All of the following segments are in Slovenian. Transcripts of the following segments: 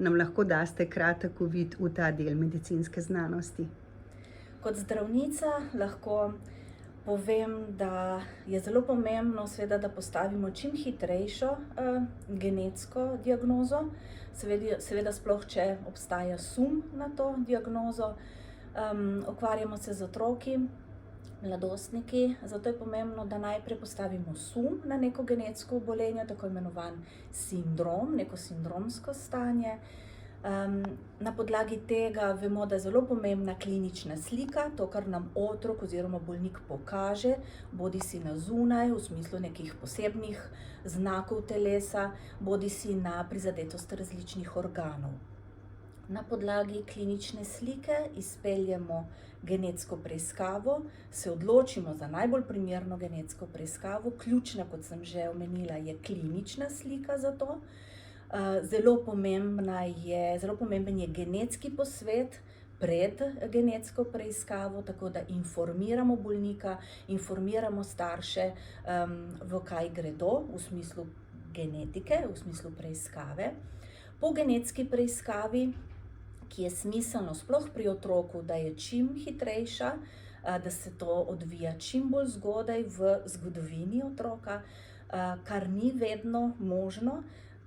nam lahko daste kratek uvid v ta del medicinske znanosti? Kot zdravnica lahko povem, da je zelo pomembno, seveda, da postavimo čim hitrejšo genetsko diagnozo, seveda sploh, če obstaja sum na to diagnozo. Ukvarjamo se z otroki, mladostniki, zato je pomembno, da najprej postavimo sum na neko genetsko obolenje, tako imenovan sindrom, neko sindromsko stanje. Na podlagi tega vemo, da je zelo pomembna klinična slika, to, kar nam otrok oziroma bolnik pokaže, bodisi na zunaj, v smislu nekih posebnih znakov telesa, bodisi na prizadetost različnih organov. Na podlagi klinične slike izpeljemo genetsko preiskavo, se odločimo za najbolj primerno genetsko preiskavo. Ključna, kot sem že omenila, je klinična slika za to. Zelo pomemben je genetski posvet pred genetsko preiskavo, tako da informiramo bolnika, informiramo starše, v kaj gredo, v smislu genetike, v smislu preiskave. Po genetski preiskavi, ki je smiselno sploh pri otroku, da je čim hitrejša, da se to odvija čim bolj zgodaj v zgodovini otroka, kar ni vedno možno.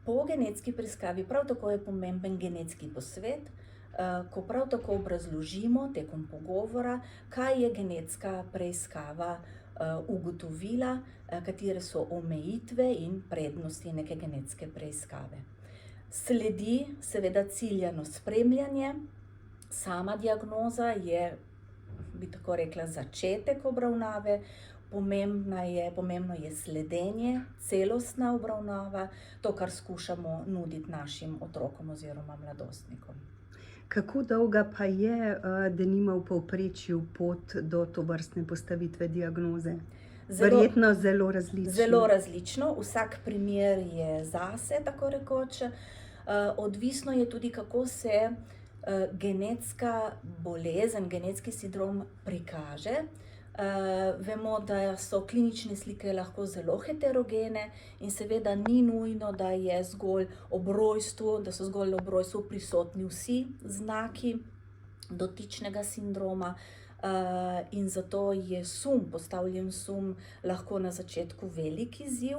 Po genetski preiskavi prav tako je pomemben genetski posvet, ko prav tako obrazložimo tekom pogovora, kaj je genetska preiskava ugotovila, katere so omejitve in prednosti neke genetske preiskave. Sledi seveda ciljano spremljanje. Sama diagnoza je, bi tako rekla, začetek obravnave. Pomembno je sledenje, celostna obravnava, to, kar skušamo nuditi našim otrokom oziroma mladostnikom. Kako dolga pa je, denimo v povprečju pot do tovrstne postavitve diagnoze? Verjetno zelo različno. Zelo različno, vsak primer je zase, tako rekoč. Odvisno je tudi, kako se genetska bolezen, genetski sindrom prikaže. Vemo, da so klinične slike lahko zelo heterogene in seveda ni nujno, da je zgolj ob rojstvu, da so zgolj ob rojstvu prisotni vsi znaki dotičnega sindroma. In zato je postavljen sum lahko na začetku velik izziv.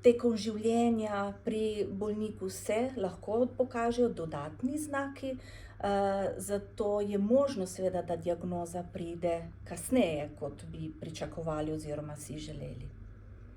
Tekom življenja pri bolniku se lahko pokažejo dodatni znaki, zato je možno seveda, da diagnoza pride kasneje, kot bi pričakovali oziroma si želeli.